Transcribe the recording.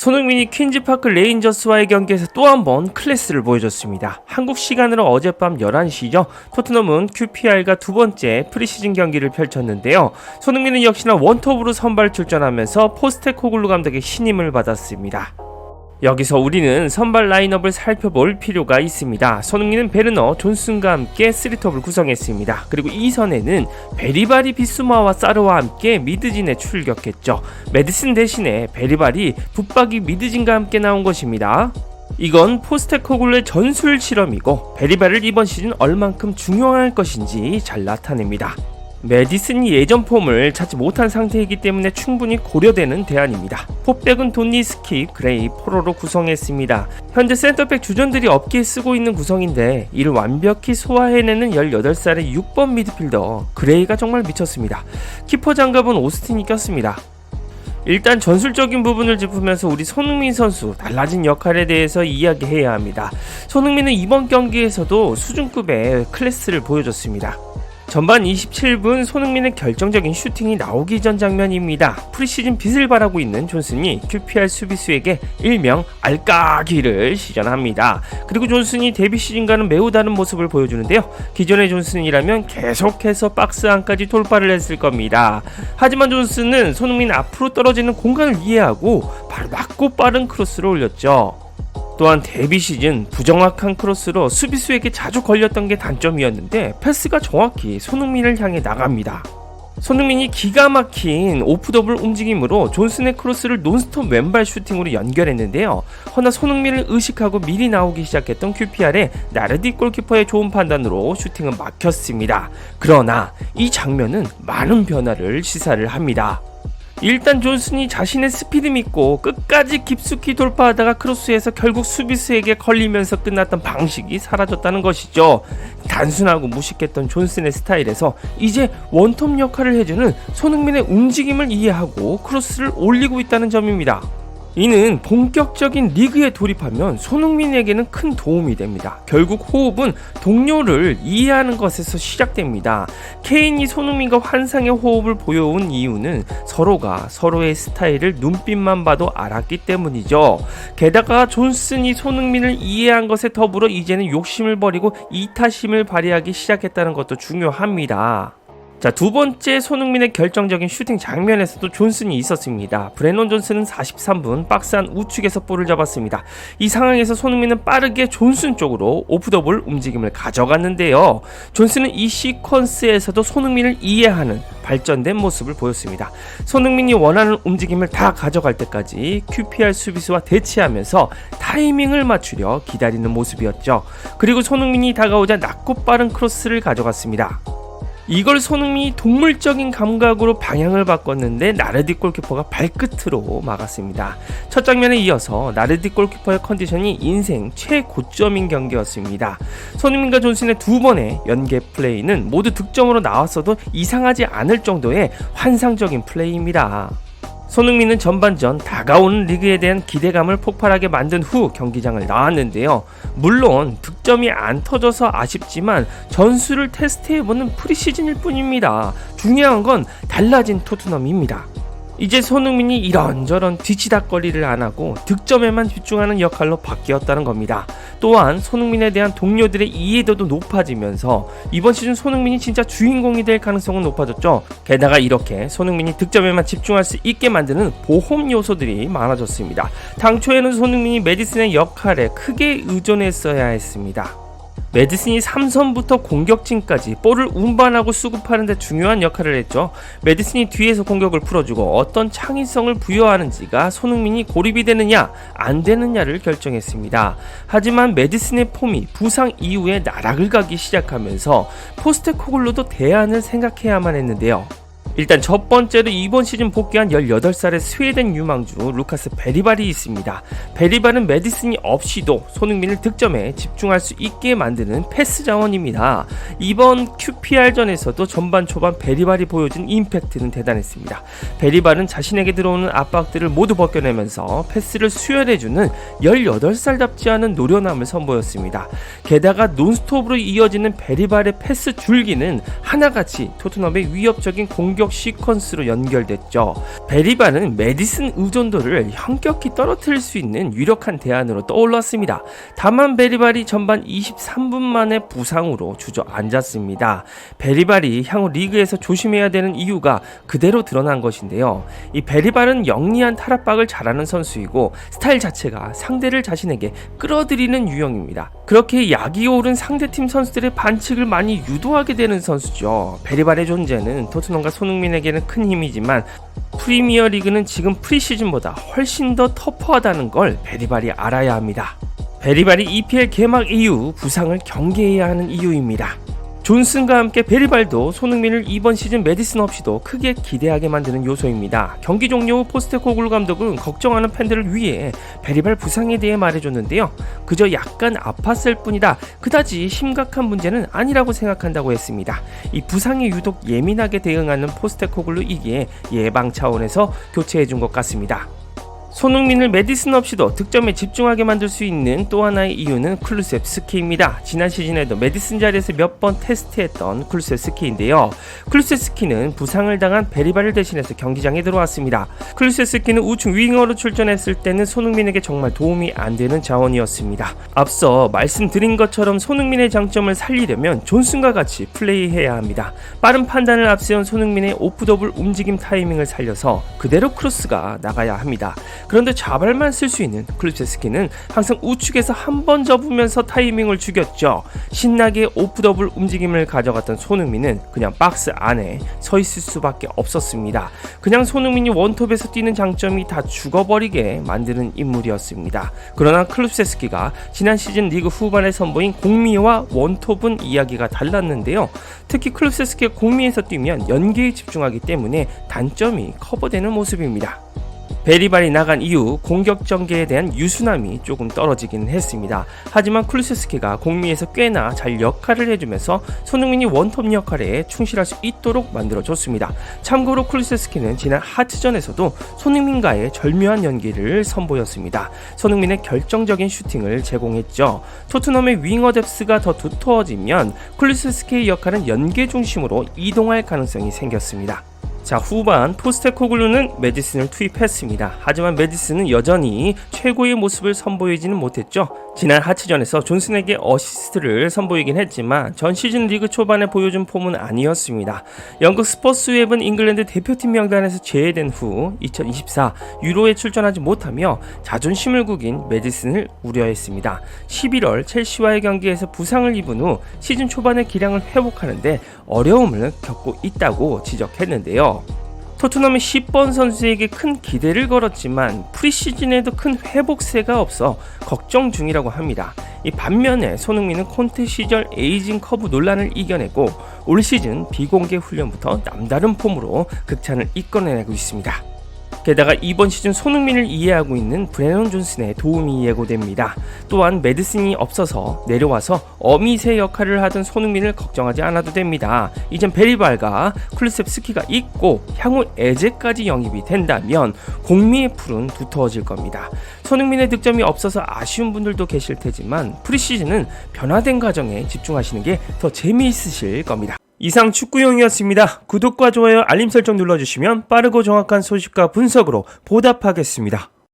손흥민이 퀸즈파크 레인저스와의 경기에서 또 한 번 클래스를 보여줬습니다. 한국 시간으로 어젯밤 11시죠. 토트넘은 QPR과 두 번째 프리시즌 경기를 펼쳤는데요. 손흥민은 역시나 원톱으로 선발 출전하면서 포스테코글루 감독의 신임을 받았습니다. 여기서 우리는 선발 라인업을 살펴볼 필요가 있습니다. 손흥민은 베르너, 존슨과 함께 3톱을 구성했습니다. 그리고 2선에는 베리바리, 비수마와 사르와 함께 미드진에 출격했죠. 메디슨 대신에 베리바리, 붙박이 미드진과 함께 나온 것입니다. 이건 포스테코글루의 전술 실험이고 베리바리를 이번 시즌 얼만큼 중요할 것인지 잘 나타냅니다. 메디슨이 예전 폼을 찾지 못한 상태이기 때문에 충분히 고려되는 대안입니다. 포백은 돈니스키, 그레이, 포로로 구성했습니다. 현재 센터백 주전들이 없기에 쓰고 있는 구성인데 이를 완벽히 소화해내는 18살의 6번 미드필더 그레이가 정말 미쳤습니다. 키퍼 장갑은 오스틴이 꼈습니다. 일단 전술적인 부분을 짚으면서 우리 손흥민 선수 달라진 역할에 대해서 이야기해야 합니다. 손흥민은 이번 경기에서도 수준급의 클래스를 보여줬습니다. 전반 27분 손흥민의 결정적인 슈팅이 나오기 전 장면입니다. 프리시즌 빛을 발하고 있는 존슨이 QPR 수비수에게 일명 알까기를 시전합니다. 그리고 존슨이 데뷔 시즌과는 매우 다른 모습을 보여주는데요. 기존의 존슨이라면 계속해서 박스 안까지 돌파를 했을 겁니다. 하지만 존슨은 손흥민 앞으로 떨어지는 공간을 이해하고 바로 맞고 빠른 크로스를 올렸죠. 또한 데뷔 시즌 부정확한 크로스로 수비수에게 자주 걸렸던 게 단점이었는데 패스가 정확히 손흥민을 향해 나갑니다. 손흥민이 기가 막힌 오프더블 움직임으로 존슨의 크로스를 논스톱 왼발 슈팅으로 연결했는데요. 허나 손흥민을 의식하고 미리 나오기 시작했던 QPR의 나르디 골키퍼의 좋은 판단으로 슈팅은 막혔습니다. 그러나 이 장면은 많은 변화를 시사를 합니다. 일단 존슨이 자신의 스피드 믿고 끝까지 깊숙이 돌파하다가 크로스에서 결국 수비수에게 걸리면서 끝났던 방식이 사라졌다는 것이죠. 단순하고 무식했던 존슨의 스타일에서 이제 원톱 역할을 해주는 손흥민의 움직임을 이해하고 크로스를 올리고 있다는 점입니다. 이는 본격적인 리그에 돌입하면 손흥민에게는 큰 도움이 됩니다. 결국 호흡은 동료를 이해하는 것에서 시작됩니다. 케인이 손흥민과 환상의 호흡을 보여온 이유는 서로가 서로의 스타일을 눈빛만 봐도 알았기 때문이죠. 게다가 존슨이 손흥민을 이해한 것에 더불어 이제는 욕심을 버리고 이타심을 발휘하기 시작했다는 것도 중요합니다. 자, 두 번째 손흥민의 결정적인 슈팅 장면에서도 존슨이 있었습니다. 브레넌 존슨은 43분 박스 안 우측에서 볼을 잡았습니다. 이 상황에서 손흥민은 빠르게 존슨 쪽으로 오프더볼 움직임을 가져갔는데요. 존슨은 이 시퀀스에서도 손흥민을 이해하는 발전된 모습을 보였습니다. 손흥민이 원하는 움직임을 다 가져갈 때까지 QPR 수비수와 대치하면서 타이밍을 맞추려 기다리는 모습이었죠. 그리고 손흥민이 다가오자 낮고 빠른 크로스를 가져갔습니다. 이걸 손흥민이 동물적인 감각으로 방향을 바꿨는데 나르디 골키퍼가 발끝으로 막았습니다. 첫 장면에 이어서 나르디 골키퍼의 컨디션이 인생 최고점인 경기였습니다. 손흥민과 존슨의 두 번의 연계 플레이는 모두 득점으로 나왔어도 이상하지 않을 정도의 환상적인 플레이입니다. 손흥민은 전반전 다가오는 리그에 대한 기대감을 폭발하게 만든 후 경기장을 나왔는데요. 물론 득점이 안 터져서 아쉽지만 전술을 테스트해보는 프리시즌일 뿐입니다. 중요한 건 달라진 토트넘입니다. 이제 손흥민이 이런저런 뒤치다거리를 안하고 득점에만 집중하는 역할로 바뀌었다는 겁니다. 또한 손흥민에 대한 동료들의 이해도도 높아지면서 이번 시즌 손흥민이 진짜 주인공이 될 가능성은 높아졌죠. 게다가 이렇게 손흥민이 득점에만 집중할 수 있게 만드는 보험 요소들이 많아졌습니다. 당초에는 손흥민이 메디슨의 역할에 크게 의존했어야 했습니다. 메디슨이 3선부터 공격진까지 볼을 운반하고 수급하는 데 중요한 역할을 했죠. 메디슨이 뒤에서 공격을 풀어주고 어떤 창의성을 부여하는지가 손흥민이 고립이 되느냐 안 되느냐를 결정했습니다. 하지만 메디슨의 폼이 부상 이후에 나락을 가기 시작하면서 포스테코글루도 대안을 생각해야만 했는데요. 일단 첫 번째로 이번 시즌 복귀한 18살의 스웨덴 유망주 루카스 베리바리 있습니다. 베리바는 메디슨이 없이도 손흥민을 득점에 집중할 수 있게 만드는 패스 자원입니다. 이번 QPR전에서도 전반 초반 베리바리 보여준 임팩트는 대단했습니다. 베리바는 자신에게 들어오는 압박들을 모두 벗겨내면서 패스를 수혈해주는 18살답지 않은 노련함을 선보였습니다. 게다가 논스톱으로 이어지는 베리바의 패스 줄기는 하나같이 토트넘의 위협적인 공격 공격 시퀀스로 연결됐죠. 베리발은 메디슨 의존도를 현격히 떨어뜨릴 수 있는 유력한 대안으로 떠올랐습니다. 다만 베리발이 전반 23분 만에 부상으로 주저앉았습니다. 베리발이 향후 리그에서 조심해야 되는 이유가 그대로 드러난 것인데요. 이 베리발은 영리한 탈압박을 잘하는 선수이고 스타일 자체가 상대를 자신에게 끌어들이는 유형입니다. 그렇게 약이 오른 상대팀 선수들의 반칙을 많이 유도하게 되는 선수죠. 베리발의 존재는 토트넘과 손흥민에게는 큰 힘이지만 프리미어 리그는 지금 프리시즌보다 훨씬 더 터프하다는 걸 베리발이 알아야 합니다. 베리발이 EPL 개막 이후 부상을 경계해야 하는 이유입니다. 존슨과 함께 베리발도 손흥민을 이번 시즌 메디슨 없이도 크게 기대하게 만드는 요소입니다. 경기 종료 후 포스테코글루 감독은 걱정하는 팬들을 위해 베리발 부상에 대해 말해줬는데요. 그저 약간 아팠을 뿐이다. 그다지 심각한 문제는 아니라고 생각한다고 했습니다. 이 부상에 유독 예민하게 대응하는 포스테코글루이기에 예방 차원에서 교체해준 것 같습니다. 손흥민을 메디슨 없이도 득점에 집중하게 만들 수 있는 또 하나의 이유는 쿨루세프스키입니다. 지난 시즌에도 메디슨 자리에서 몇 번 테스트했던 쿨루세프스키인데요. 쿨루세프스키는 부상을 당한 베리발을 대신해서 경기장에 들어왔습니다. 쿨루세프스키는 우측 윙어로 출전했을 때는 손흥민에게 정말 도움이 안 되는 자원이었습니다. 앞서 말씀드린 것처럼 손흥민의 장점을 살리려면 존슨과 같이 플레이해야 합니다. 빠른 판단을 앞세운 손흥민의 오프더블 움직임 타이밍을 살려서 그대로 크로스가 나가야 합니다. 그런데 좌발만 쓸 수 있는 쿨루세프스키는 항상 우측에서 한 번 접으면서 타이밍을 죽였죠. 신나게 오프더블 움직임을 가져갔던 손흥민은 그냥 박스 안에 서 있을 수밖에 없었습니다. 그냥 손흥민이 원톱에서 뛰는 장점이 다 죽어버리게 만드는 인물이었습니다. 그러나 쿨루세프스키가 지난 시즌 리그 후반에 선보인 공미와 원톱은 이야기가 달랐는데요. 특히 쿨루세프스키가 공미에서 뛰면 연계에 집중하기 때문에 단점이 커버되는 모습입니다. 베리발이 나간 이후 공격 전개에 대한 유순함이 조금 떨어지긴 했습니다. 하지만 쿨루세프스키가 공미에서 꽤나 잘 역할을 해주면서 손흥민이 원톱 역할에 충실할 수 있도록 만들어줬습니다. 참고로 쿨루세프스키는 지난 하트전에서도 손흥민과의 절묘한 연기를 선보였습니다. 손흥민의 결정적인 슈팅을 제공했죠. 토트넘의 윙어 뎁스가 더 두터워지면 쿨루세프스키의 역할은 연계 중심으로 이동할 가능성이 생겼습니다. 자, 후반 포스테코글루는 메디슨을 투입했습니다. 하지만 메디슨은 여전히 최고의 모습을 선보이지는 못했죠. 지난 하치전에서 존슨에게 어시스트를 선보이긴 했지만 전 시즌 리그 초반에 보여준 폼은 아니었습니다. 영국 스퍼스웹은 잉글랜드 대표팀 명단에서 제외된 후 2024 유로에 출전하지 못하며 자존심을 구긴 메디슨을 우려했습니다. 11월 첼시와의 경기에서 부상을 입은 후 시즌 초반의 기량을 회복하는데 어려움을 겪고 있다고 지적했는데요. 토트넘이 10번 선수에게 큰 기대를 걸었지만 프리시즌에도 큰 회복세가 없어 걱정 중이라고 합니다. 이 반면에 손흥민은 콘테 시절 에이징 커브 논란을 이겨내고 올 시즌 비공개 훈련부터 남다른 폼으로 극찬을 이끌어내고 있습니다. 게다가 이번 시즌 손흥민을 이해하고 있는 브레넌 존슨의 도움이 예고됩니다. 또한 메디슨이 없어서 내려와서 어미새 역할을 하던 손흥민을 걱정하지 않아도 됩니다. 이젠 베리발과 쿨루세프스키가 있고 향후 에제까지 영입이 된다면 공미의 풀은 두터워질 겁니다. 손흥민의 득점이 없어서 아쉬운 분들도 계실 테지만 프리시즌은 변화된 과정에 집중하시는 게 더 재미있으실 겁니다. 이상 축구용이었습니다. 구독과 좋아요, 알림 설정 눌러주시면 빠르고 정확한 소식과 분석으로 보답하겠습니다.